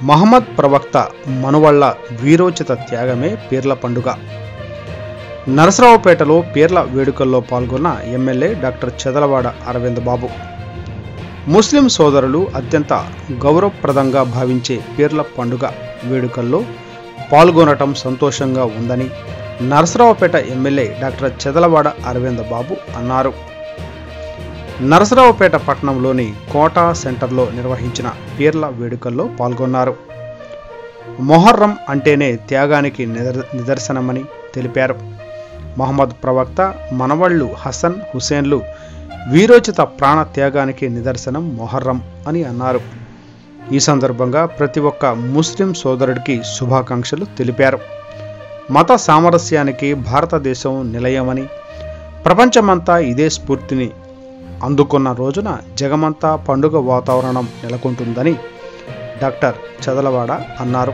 మహమ్మద్ ప్రవక్త మనువళ్ల వీరోచిత త్యాగమే పీర్ల పండుగ. నరసరావుపేటలో పీర్ల వేడుకల్లో పాల్గొన్న ఎమ్మెల్యే డాక్టర్ చదలవాడ అరవింద్ బాబు. ముస్లిం సోదరులు అత్యంత గౌరవప్రదంగా భావించే పీర్ల పండుగ వేడుకల్లో పాల్గొనటం సంతోషంగా ఉందని నరసరావుపేట ఎమ్మెల్యే డాక్టర్ చదలవాడ అరవింద్ బాబు అన్నారు. నరసరావుపేట పట్టణంలోని కోటా సెంటర్లో నిర్వహించిన పీర్ల వేడుకల్లో పాల్గొన్నారు. మొహర్రం అంటేనే త్యాగానికి నిదర్శనమని తెలిపారు. మహమ్మద్ ప్రవక్త మనవళ్లు హసన్ హుసేన్లు వీరోచిత ప్రాణ త్యాగానికి నిదర్శనం మొహర్రం అని అన్నారు. ఈ సందర్భంగా ప్రతి ఒక్క ముస్లిం సోదరుడికి శుభాకాంక్షలు తెలిపారు. మత సామరస్యానికి భారతదేశం నిలయమని, ప్రపంచమంతా ఇదే స్ఫూర్తిని అందుకున్న రోజున జగమంతా పండుగ వాతావరణం నెలకొంటుందని డాక్టర్ చదలవాడ అన్నారు.